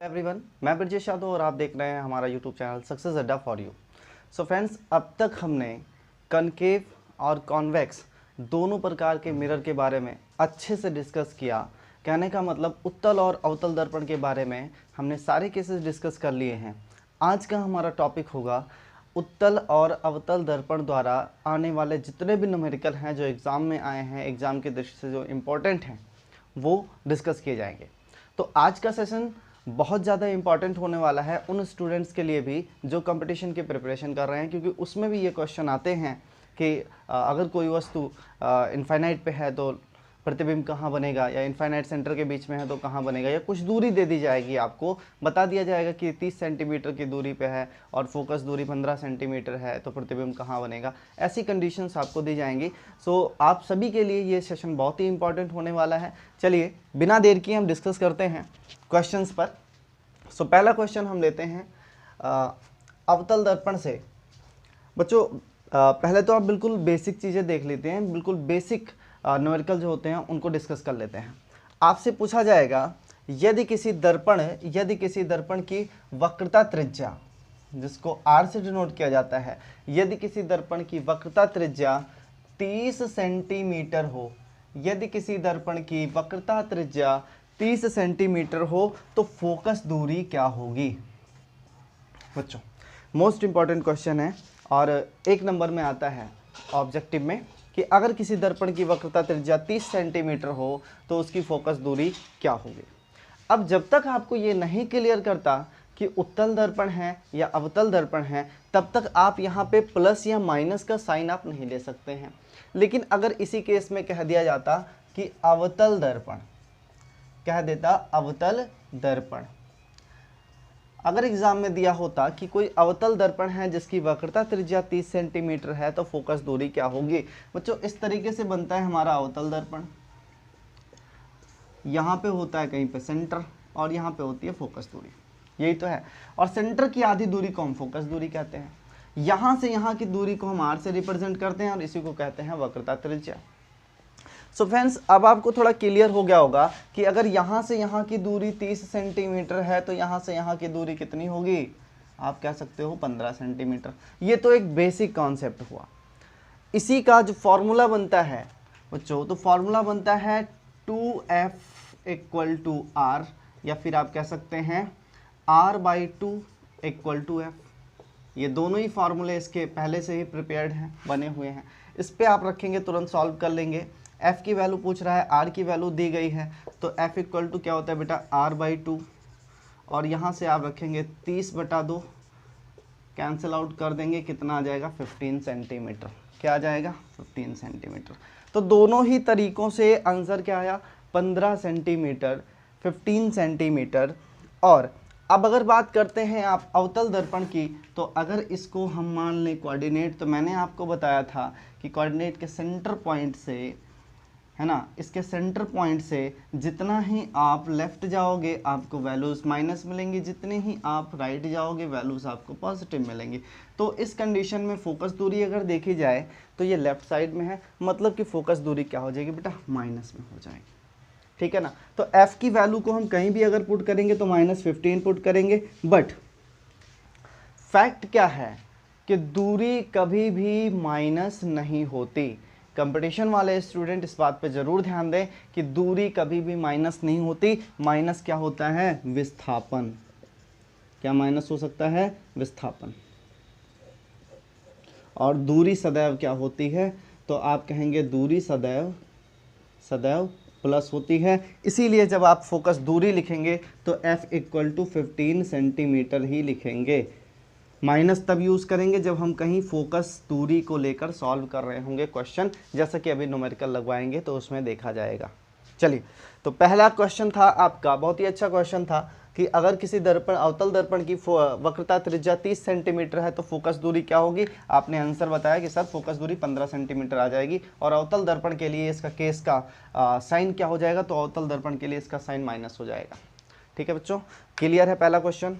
Everyone, मैं ब्रजेश यादव और आप देख रहे हैं हमारा यूट्यूब चैनल सक्सेस अड्डा फॉर यू। सो फ्रेंड्स, अब तक हमने कनकेव और कॉन्वेक्स दोनों प्रकार के मिरर के बारे में अच्छे से डिस्कस किया। कहने का मतलब उत्तल और अवतल दर्पण के बारे में हमने सारे केसेस डिस्कस कर लिए हैं। आज का हमारा टॉपिक होगा उत्तल और अवतल दर्पण द्वारा आने वाले जितने भी न्यूमेरिकल हैं जो एग्ज़ाम में आए हैं, एग्ज़ाम की दृष्टि से जो इम्पोर्टेंट हैं वो डिस्कस किए जाएंगे। तो आज का सेशन बहुत ज़्यादा इम्पॉर्टेंट होने वाला है उन स्टूडेंट्स के लिए भी जो कंपटीशन की प्रिपरेशन कर रहे हैं, क्योंकि उसमें भी ये क्वेश्चन आते हैं कि अगर कोई वस्तु इनफाइनाइट पे है तो प्रतिबिंब कहाँ बनेगा, या इनफाइनाइट सेंटर के बीच में है तो कहाँ बनेगा, या कुछ दूरी दे दी जाएगी, आपको बता दिया जाएगा कि 30 सेंटीमीटर की दूरी पे है और फोकस दूरी 15 सेंटीमीटर है तो प्रतिबिंब कहाँ बनेगा। ऐसी कंडीशंस आपको दी जाएंगी। सो आप सभी के लिए ये सेशन बहुत ही इंपॉर्टेंट होने वाला है। चलिए बिना देर किए हम डिस्कस करते हैं क्वेश्चंस पर। सो पहला क्वेश्चन हम लेते हैं अवतल दर्पण से। बच्चों पहले तो आप बिल्कुल बेसिक चीज़ें देख लेते हैं, बिल्कुल बेसिक न्यूमेरिकल जो होते हैं उनको डिस्कस कर लेते हैं। आपसे पूछा जाएगा यदि किसी दर्पण की वक्रता त्रिज्या, जिसको R से डिनोट किया जाता है, यदि किसी दर्पण की वक्रता त्रिज्या 30 सेंटीमीटर हो, यदि किसी दर्पण की वक्रता त्रिज्या 30 सेंटीमीटर हो तो फोकस दूरी क्या होगी। बच्चों मोस्ट इंपॉर्टेंट क्वेश्चन है और एक नंबर में आता है ऑब्जेक्टिव में कि अगर किसी दर्पण की वक्रता त्रिज्या 30 सेंटीमीटर हो तो उसकी फोकस दूरी क्या होगी। अब जब तक आपको ये नहीं क्लियर करता कि उत्तल दर्पण है या अवतल दर्पण है, तब तक आप यहाँ पे प्लस या माइनस का साइन आप नहीं ले सकते हैं। लेकिन अगर इसी केस में कह दिया जाता कि अवतल दर्पण, कह देता अवतल दर्पण, अगर एग्जाम में दिया होता कि कोई अवतल दर्पण है जिसकी वक्रता त्रिज्या 30 सेंटीमीटर है तो फोकस दूरी क्या होगी। बच्चों इस तरीके से बनता है हमारा अवतल दर्पण। यहाँ पे होता है कहीं पे सेंटर और यहाँ पे होती है फोकस दूरी, यही तो है। और सेंटर की आधी दूरी को हम फोकस दूरी कहते हैं। यहाँ से यहाँ की दूरी को हम R से रिप्रेजेंट करते हैं और इसी को कहते हैं वक्रता त्रिज्या। सो फ्रेंड्स, अब आपको थोड़ा क्लियर हो गया होगा कि अगर यहाँ से यहाँ की दूरी 30 सेंटीमीटर है तो यहाँ से यहाँ की दूरी कितनी होगी। आप कह सकते हो 15 सेंटीमीटर। ये तो एक बेसिक कॉन्सेप्ट हुआ। इसी का जो फॉर्मूला बनता है बच्चों, तो फॉर्मूला बनता है 2F इक्वल टू R, या फिर आप कह सकते हैं R/2 इक्वल टू F। ये दोनों ही फार्मूले इसके पहले से ही प्रिपेयर्ड हैं, बने हुए हैं। इस पर आप रखेंगे, तुरंत सॉल्व कर लेंगे। F की वैल्यू पूछ रहा है, R की वैल्यू दी गई है, तो F इक्वल टू क्या होता है बेटा R/2, और यहाँ से आप रखेंगे 30/2, कैंसिल आउट कर देंगे, कितना आ जाएगा 15 सेंटीमीटर। क्या आ जाएगा 15 सेंटीमीटर। तो दोनों ही तरीकों से आंसर क्या आया 15 सेंटीमीटर, 15 सेंटीमीटर। और अब अगर बात करते हैं आप अवतल दर्पण की, तो अगर इसको हम मान लें कोऑर्डिनेट, तो मैंने आपको बताया था कि कोऑर्डिनेट के सेंटर पॉइंट से, है ना, इसके सेंटर पॉइंट से जितना ही आप लेफ्ट जाओगे आपको वैल्यूज़ माइनस मिलेंगी, जितने ही आप राइट जाओगे वैल्यूज़ आपको पॉजिटिव मिलेंगी। तो इस कंडीशन में फोकस दूरी अगर देखी जाए तो ये लेफ्ट साइड में है, मतलब कि फोकस दूरी क्या हो जाएगी बेटा माइनस में हो जाएगी। ठीक है ना। तो F की वैल्यू को हम कहीं भी अगर पुट करेंगे तो -15 पुट करेंगे। बट फैक्ट क्या है कि दूरी कभी भी माइनस नहीं होती। कंपटीशन वाले स्टूडेंट इस बात पे ज़रूर ध्यान दें कि दूरी कभी भी माइनस नहीं होती। माइनस क्या होता है विस्थापन। क्या माइनस हो सकता है विस्थापन। और दूरी सदैव क्या होती है, तो आप कहेंगे दूरी सदैव प्लस होती है। इसीलिए जब आप फोकस दूरी लिखेंगे तो F इक्वल टू 15 सेंटीमीटर ही लिखेंगे। माइनस तब यूज़ करेंगे जब हम कहीं फोकस दूरी को लेकर सॉल्व कर रहे होंगे क्वेश्चन, जैसा कि अभी न्यूमेरिकल लगवाएंगे तो उसमें देखा जाएगा। चलिए, तो पहला क्वेश्चन था आपका, बहुत ही अच्छा क्वेश्चन था कि अगर किसी दर्पण अवतल दर्पण की वक्रता त्रिज्या 30 सेंटीमीटर है तो फोकस दूरी क्या होगी। आपने आंसर बताया कि सर फोकस दूरी 15 सेंटीमीटर आ जाएगी। और अवतल दर्पण के लिए इसका केस का साइन क्या हो जाएगा, तो अवतल दर्पण के लिए इसका साइन माइनस हो जाएगा। ठीक है बच्चों, क्लियर है पहला क्वेश्चन।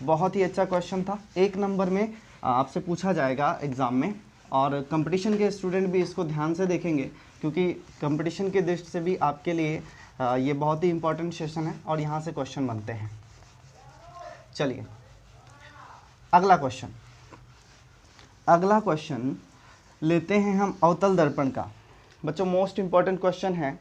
बहुत ही अच्छा क्वेश्चन था, एक नंबर में आपसे पूछा जाएगा एग्ज़ाम में, और कंपटीशन के स्टूडेंट भी इसको ध्यान से देखेंगे क्योंकि कंपटीशन की दृष्टि से भी आपके लिए ये बहुत ही इंपॉर्टेंट सेशन है और यहाँ से क्वेश्चन बनते हैं। चलिए अगला क्वेश्चन लेते हैं हम अवतल दर्पण का। बच्चों मोस्ट इंपॉर्टेंट क्वेश्चन है,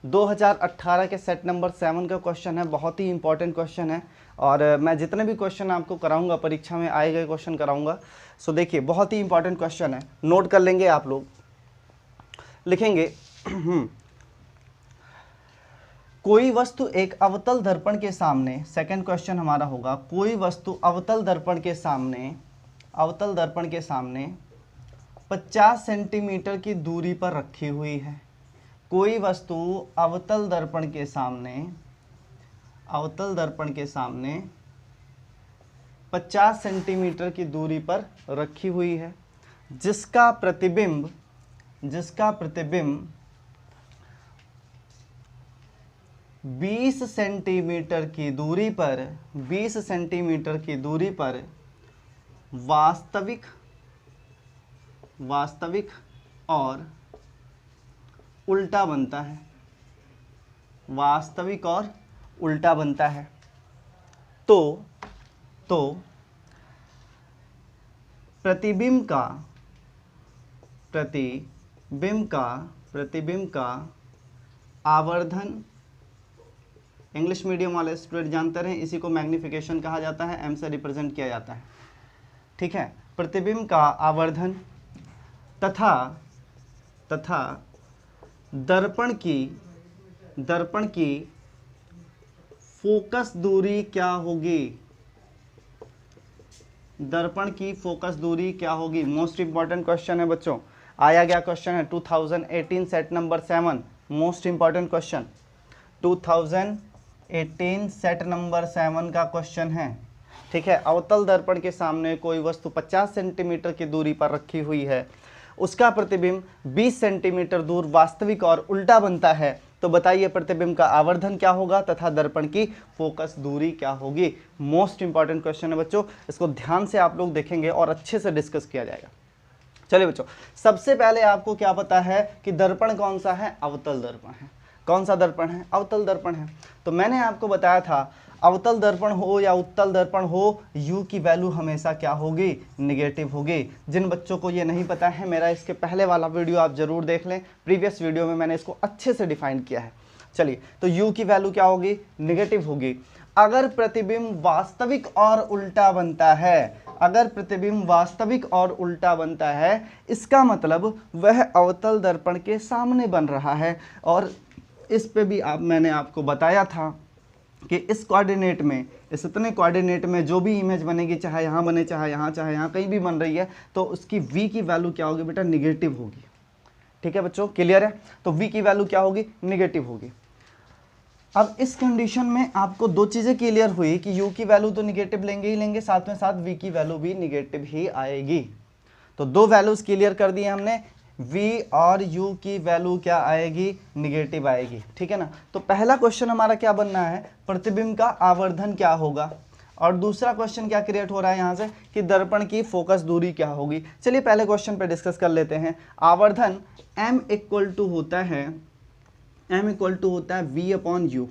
2018 के सेट नंबर 7 का क्वेश्चन है, बहुत ही इंपॉर्टेंट क्वेश्चन है। और मैं जितने भी क्वेश्चन आपको कराऊंगा परीक्षा में आए गए क्वेश्चन कराऊंगा। सो देखिए बहुत ही इंपॉर्टेंट क्वेश्चन है, नोट कर लेंगे आप लोग, लिखेंगे कोई वस्तु एक अवतल दर्पण के सामने, सेकंड क्वेश्चन हमारा होगा, कोई वस्तु अवतल दर्पण के सामने 50 सेंटीमीटर की दूरी पर रखी हुई है। कोई वस्तु अवतल दर्पण के सामने 50 सेंटीमीटर की दूरी पर रखी हुई है, जिसका प्रतिबिंब 20 सेंटीमीटर की दूरी पर वास्तविक और उल्टा बनता है। तो प्रतिबिंब का आवर्धन, इंग्लिश मीडियम वाले स्टूडेंट जानते रहे, इसी को मैग्निफिकेशन कहा जाता है, एम से रिप्रेजेंट किया जाता है, ठीक है। प्रतिबिंब का आवर्धन तथा दर्पण की फोकस दूरी क्या होगी? मोस्ट इंपॉर्टेंट क्वेश्चन है बच्चों, आया गया क्वेश्चन है 2018 set number 7, most important question 2018 set number 7 का क्वेश्चन है, ठीक है। अवतल दर्पण के सामने कोई वस्तु 50 सेंटीमीटर की दूरी पर रखी हुई है, उसका प्रतिबिंब 20 सेंटीमीटर दूर वास्तविक और उल्टा बनता है, तो बताइए प्रतिबिंब का आवर्धन क्या होगा तथा दर्पण की फोकस दूरी क्या होगी? मोस्ट इंपॉर्टेंट क्वेश्चन है बच्चों, इसको ध्यान से आप लोग देखेंगे और अच्छे से डिस्कस किया जाएगा। चलिए बच्चों, सबसे पहले आपको क्या पता है कि दर्पण कौन सा है? अवतल दर्पण है। कौन सा दर्पण है? अवतल दर्पण है। तो मैंने आपको बताया था अवतल दर्पण हो या उत्तल दर्पण हो, u की वैल्यू हमेशा क्या होगी? निगेटिव होगी। जिन बच्चों को ये नहीं पता है, मेरा इसके पहले वाला वीडियो आप जरूर देख लें, प्रीवियस वीडियो में मैंने इसको अच्छे से डिफाइन किया है। चलिए, तो u की वैल्यू क्या होगी? निगेटिव होगी। अगर प्रतिबिंब वास्तविक और उल्टा बनता है, इसका मतलब वह अवतल दर्पण के सामने बन रहा है। और इस पे भी मैंने आपको बताया था कि इस कोऑर्डिनेट में, इस इतने कोऑर्डिनेट में जो भी इमेज बनेगी, चाहे यहाँ बने, चाहे यहाँ कहीं भी बन रही है, तो उसकी v की वैल्यू क्या होगी बेटा? निगेटिव होगी। ठीक है बच्चों, क्लियर है? तो v की वैल्यू क्या होगी? निगेटिव होगी। अब इस कंडीशन में आपको दो चीज़ें क्लियर हुई कि u की वैल्यू तो निगेटिव लेंगे ही लेंगे, साथ में साथ v की वैल्यू भी निगेटिव ही आएगी। तो दो वैल्यूज क्लियर कर दिए हमने, v और u की वैल्यू क्या आएगी? निगेटिव आएगी। ठीक है ना? तो पहला क्वेश्चन हमारा क्या बनना है? प्रतिबिंब का आवर्धन क्या होगा। और दूसरा क्वेश्चन क्या क्रिएट हो रहा है यहाँ से कि दर्पण की फोकस दूरी क्या होगी। चलिए पहले क्वेश्चन पे डिस्कस कर लेते हैं। आवर्धन m इक्वल टू होता है v upon u।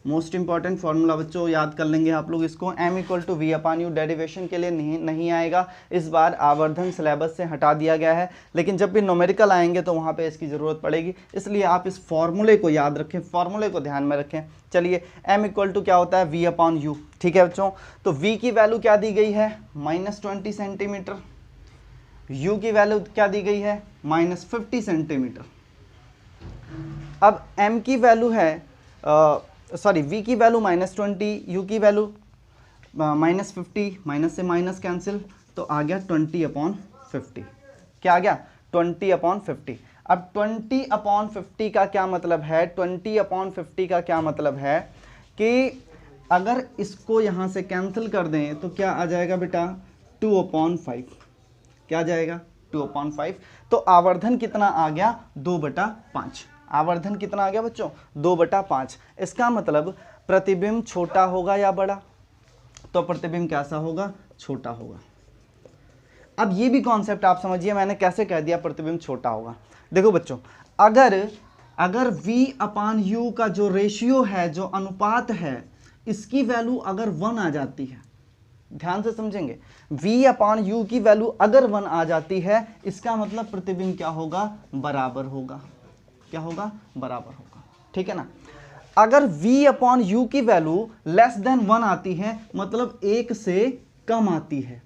Most important formula बच्चों, याद कर लेंगे आप लोग इसको। m equal to v upon u derivation के लिए नहीं आएगा, इस बार आवर्धन सिलेबस से हटा दिया गया है, लेकिन जब भी न्यूमेरिकल आएंगे तो वहाँ पे इसकी ज़रूरत पड़ेगी, इसलिए आप इस फॉर्मूले को याद रखें, फॉर्मूले को ध्यान में रखें। चलिए, m इक्वल टू क्या होता है? v upon you. ठीक है बच्चों, तो v की वैल्यू क्या दी गई है? -20 सेंटीमीटर। u की वैल्यू क्या दी गई है? -50 सेंटीमीटर। अब m की वैल्यू है v की वैल्यू -20, u की वैल्यू -50, माइनस से माइनस कैंसिल, तो आ गया 20/50। क्या आ गया? 20/50। अब 20/50 का क्या मतलब है? 20/50 का क्या मतलब है कि अगर इसको यहाँ से कैंसिल कर दें तो क्या आ जाएगा बेटा? 2/5। क्या आ जाएगा? 2/5। तो आवर्धन कितना आ गया? 2/5। आवर्धन कितना आ गया बच्चों? 2/5। इसका मतलब प्रतिबिंब छोटा होगा या बड़ा? तो प्रतिबिंब कैसा होगा? छोटा होगा। अब ये भी कॉन्सेप्ट आप समझिए, मैंने कैसे कह दिया प्रतिबिंब छोटा होगा। देखो बच्चों, अगर v अपॉन u का जो रेशियो है, जो अनुपात है, इसकी वैल्यू अगर 1 आ जाती है, ध्यान से समझेंगे, v/u की वैल्यू अगर 1 आ जाती है, इसका मतलब प्रतिबिंब क्या होगा, बराबर होगा। क्या होगा, बराबर होगा। ठीक है ना। अगर v/u की वैल्यू लेस देन 1 आती है, मतलब 1 से कम आती है,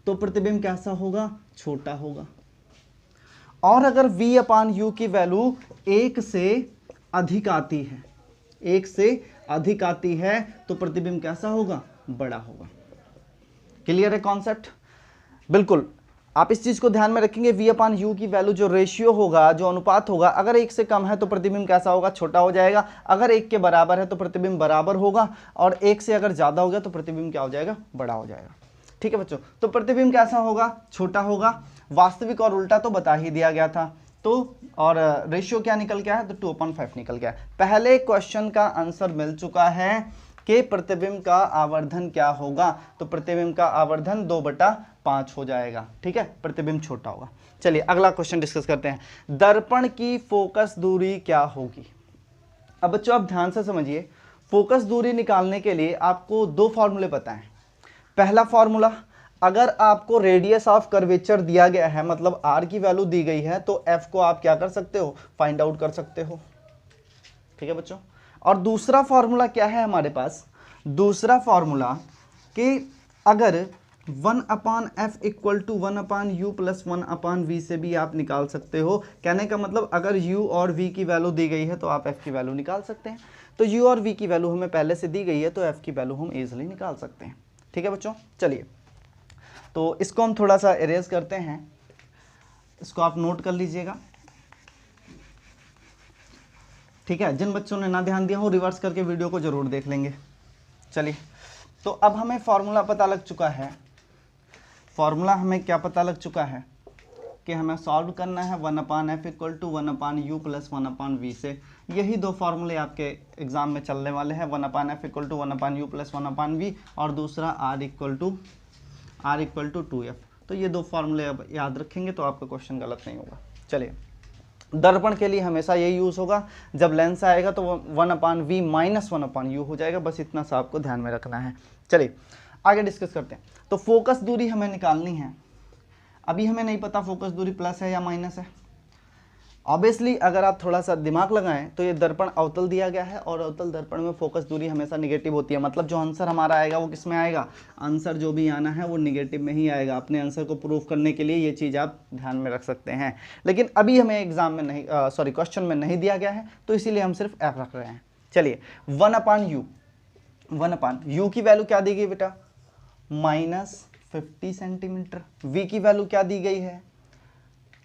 तो प्रतिबिंब कैसा होगा, छोटा होगा। और अगर v/u की वैल्यू 1 से अधिक आती है, 1 से अधिक आती है, तो प्रतिबिंब कैसा होगा, बड़ा होगा। क्लियर है कॉन्सेप्ट? बिल्कुल, आप इस चीज को ध्यान में रखेंगे। v/u की वैल्यू जो रेशियो होगा, जो अनुपात होगा, अगर 1 से कम है तो प्रतिबिंब कैसा होगा, छोटा हो जाएगा। अगर 1 के बराबर है तो प्रतिबिंब बराबर होगा, और 1 से अगर ज्यादा हो गया तो प्रतिबिंब क्या हो जाएगा, बड़ा हो जाएगा। ठीक है बच्चों, तो प्रतिबिंब कैसा होगा, छोटा होगा। वास्तविक और उल्टा तो बता ही दिया गया था। तो और रेशियो क्या निकल गया है, तो 2/5 निकल गया। पहले क्वेश्चन का आंसर मिल चुका है कि प्रतिबिंब का आवर्धन क्या होगा, तो प्रतिबिंब का आवर्धन 2/5 हो जाएगा। ठीक है, प्रतिबिंब छोटा होगा। चलिए अगला क्वेश्चन डिस्कस करते हैं। दर्पण की फोकस दूरी क्या होगी। अब बच्चों आप ध्यान से समझिए, फोकस दूरी निकालने के लिए आपको 2 फॉर्मूले पता है। पहला फॉर्मूला, अगर आपको रेडियस ऑफ कर्वेचर दिया गया है, मतलब r की वैल्यू दी गई है, तो f को आप क्या कर सकते हो, फाइंड आउट कर सकते हो। ठीक है बच्चों। और दूसरा फॉर्मूला क्या है हमारे पास, दूसरा फॉर्मूला कि अगर 1/f equal to 1/u plus 1/v से भी आप निकाल सकते हो। कहने का मतलब अगर u और v की वैल्यू दी गई है तो आप f की वैल्यू निकाल सकते हैं। तो u और v की वैल्यू हमें पहले से दी गई है, तो f की वैल्यू हम इजीली निकाल सकते हैं। ठीक है बच्चों। चलिए तो इसको हम थोड़ा सा इरेज करते हैं, इसको आप नोट कर लीजिएगा। ठीक है, जिन बच्चों ने ना ध्यान दिया हो रिवर्स करके वीडियो को जरूर देख लेंगे। चलिए, तो अब हमें फॉर्मूला पता लग चुका है। फॉर्मूला हमें क्या पता लग चुका है कि हमें सॉल्व करना है 1/f equal to 1/u plus 1/v से। यही 2 फॉर्मूले आपके एग्जाम में चलने वाले हैं, 1/f equal to 1/u plus 1/v, और दूसरा r इक्वल टू 2f। तो ये 2 फॉर्मूले अब याद रखेंगे तो आपका क्वेश्चन गलत नहीं होगा। चलिए, दर्पण के लिए हमेशा यही यूज़ होगा, जब लेंस आएगा तो 1/v माइनस 1/u हो जाएगा। बस इतना सा आपको ध्यान में रखना है। चलिए आगे डिस्कस करते हैं। तो फोकस दूरी हमें निकालनी है। अभी हमें नहीं पता फोकस दूरी प्लस है या माइनस है। ऑब्वियसली अगर आप थोड़ा सा दिमाग लगाएं तो ये दर्पण अवतल दिया गया है, और अवतल दर्पण में फोकस दूरी हमेशा निगेटिव होती है। मतलब जो आंसर हमारा आएगा वो किस में आएगा, आंसर जो भी आना है वो निगेटिव में ही आएगा। अपने आंसर को प्रूव करने के लिए ये चीज़ आप ध्यान में रख सकते हैं। लेकिन अभी हमें एग्जाम में नहीं, क्वेश्चन में नहीं दिया गया है, तो इसीलिए हम सिर्फ एफ रख रहे हैं। चलिए 1/u की वैल्यू क्या दी गई बेटा, -50 सेंटीमीटर। v की वैल्यू क्या दी गई है,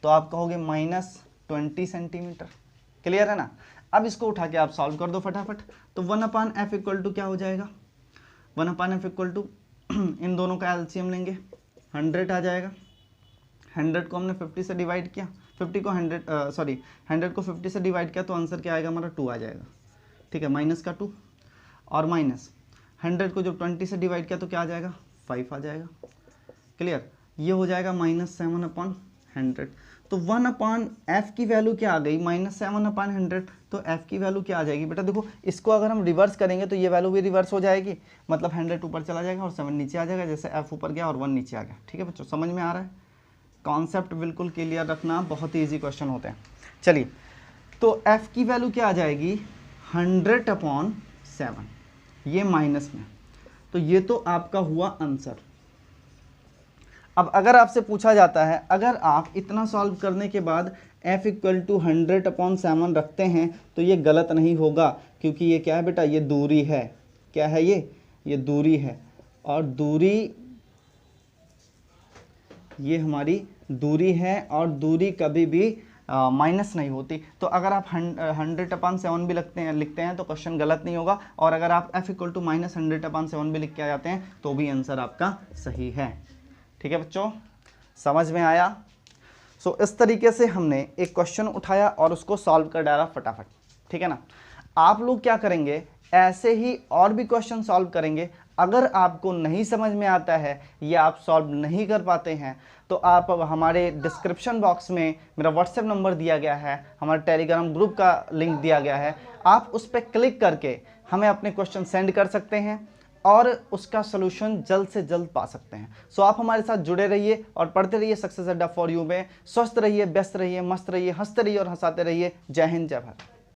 तो आप कहोगे -20 सेंटीमीटर। क्लियर है ना। अब इसको उठा के आप सॉल्व कर दो फटाफट। तो 1/f इक्वल टू क्या हो जाएगा, 1/f इक्वल टू इन दोनों का एलसीएम लेंगे, 100 आ जाएगा। 100 को हमने 50 से डिवाइड किया, 100 को 50 से डिवाइड किया, तो आंसर क्या आएगा हमारा, 2 आ जाएगा। ठीक है, माइनस का 2, और माइनस 100 को जब 20 से डिवाइड किया तो क्या आ जाएगा, 5 आ जाएगा। क्लियर, ये हो जाएगा -7/100। तो 1/f की वैल्यू क्या आ गई, -7/100। तो f की वैल्यू क्या आ जाएगी बेटा, देखो इसको अगर हम रिवर्स करेंगे तो ये वैल्यू भी रिवर्स हो जाएगी, मतलब 100 ऊपर चला जाएगा और 7 नीचे आ जाएगा, जैसे f ऊपर गया और 1 नीचे आ गया। ठीक है बच्चों, समझ में आ रहा है। कॉन्सेप्ट बिल्कुल क्लियर रखना, बहुत ही ईजी क्वेश्चन होते हैं। चलिए, तो f की वैल्यू क्या आ जाएगी, 100/7, ये माइनस में, तो ये तो आपका हुआ आंसर। अब अगर आपसे पूछा जाता है, अगर आप इतना सॉल्व करने के बाद f इक्वल टू 100/7 रखते हैं तो ये गलत नहीं होगा, क्योंकि ये क्या है बेटा, ये दूरी है। क्या है ये दूरी है, और दूरी, ये हमारी दूरी है, और दूरी कभी भी माइनस नहीं होती। तो अगर आप 100/7 भी लिखते हैं तो क्वेश्चन गलत नहीं होगा, और अगर आप f इक्वल टू -100/7 भी लिख के आ जाते हैं तो भी आंसर आपका सही है। ठीक है बच्चों, समझ में आया। सो इस तरीके से हमने एक क्वेश्चन उठाया और उसको सॉल्व कर डाला फटाफट। ठीक है ना। आप लोग क्या करेंगे, ऐसे ही और भी क्वेश्चन सॉल्व करेंगे। अगर आपको नहीं समझ में आता है या आप सॉल्व नहीं कर पाते हैं तो आप हमारे डिस्क्रिप्शन बॉक्स में मेरा व्हाट्सएप नंबर दिया गया है, हमारे टेलीग्राम ग्रुप का लिंक दिया गया है, आप उस पर क्लिक करके हमें अपने क्वेश्चन सेंड कर सकते हैं और उसका सोल्यूशन जल्द से जल्द पा सकते हैं। सो आप हमारे साथ जुड़े रहिए और पढ़ते रहिए सक्सेस अड्डा फॉर यू में। स्वस्थ रहिए, व्यस्त रहिए, मस्त रहिए, हंसते रहिए और हंसाते रहिए। जय हिंद, जय भारत।